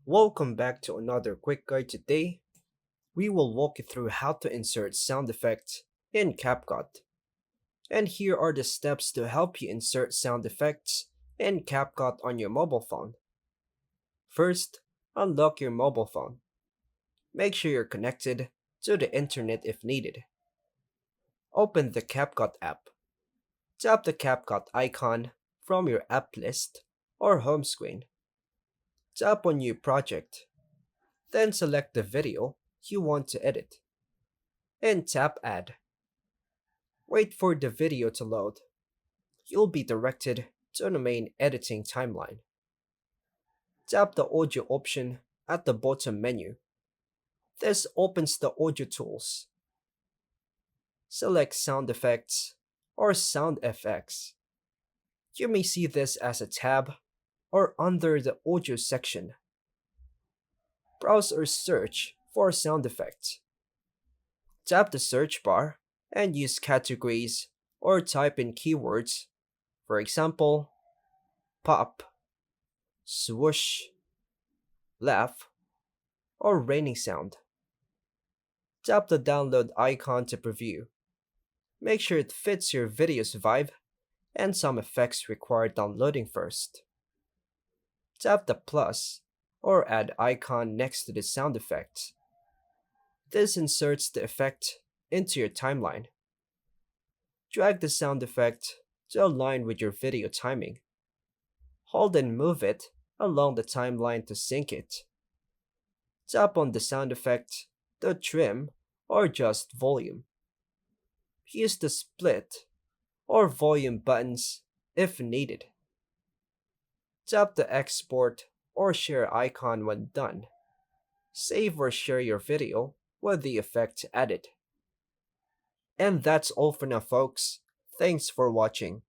Welcome back to another quick guide. Today. We will walk you through how to insert sound effects in CapCut. And here are the steps to help you insert sound effects in CapCut on your mobile phone. First, unlock your mobile phone. Make sure you're connected to the internet if needed. Open the CapCut app. Tap the CapCut icon from your app list or home screen. Tap on New Project. Then select the video you want to edit and tap Add. Wait for the video to load. You'll be directed to the main editing timeline. Tap the audio option at the bottom menu. This opens the audio tools. Select Sound Effects or Sound FX. You may see this as a tab or under the audio section. Browse or search for sound effects. Tap the search bar and use categories or type in keywords, for example, pop, swoosh, laugh, or raining sound. Tap the download icon to preview. Make sure it fits your video's vibe, and some effects require downloading first. Tap the plus or add icon next to the sound effect. This inserts the effect into your timeline. Drag the sound effect to align with your video timing. Hold and move it along the timeline to sync it. Tap on the sound effect to trim or adjust volume. Use the split or volume buttons if needed. Tap the export or share icon when done. Save or share your video with the effect added. And that's all for now, folks. Thanks for watching.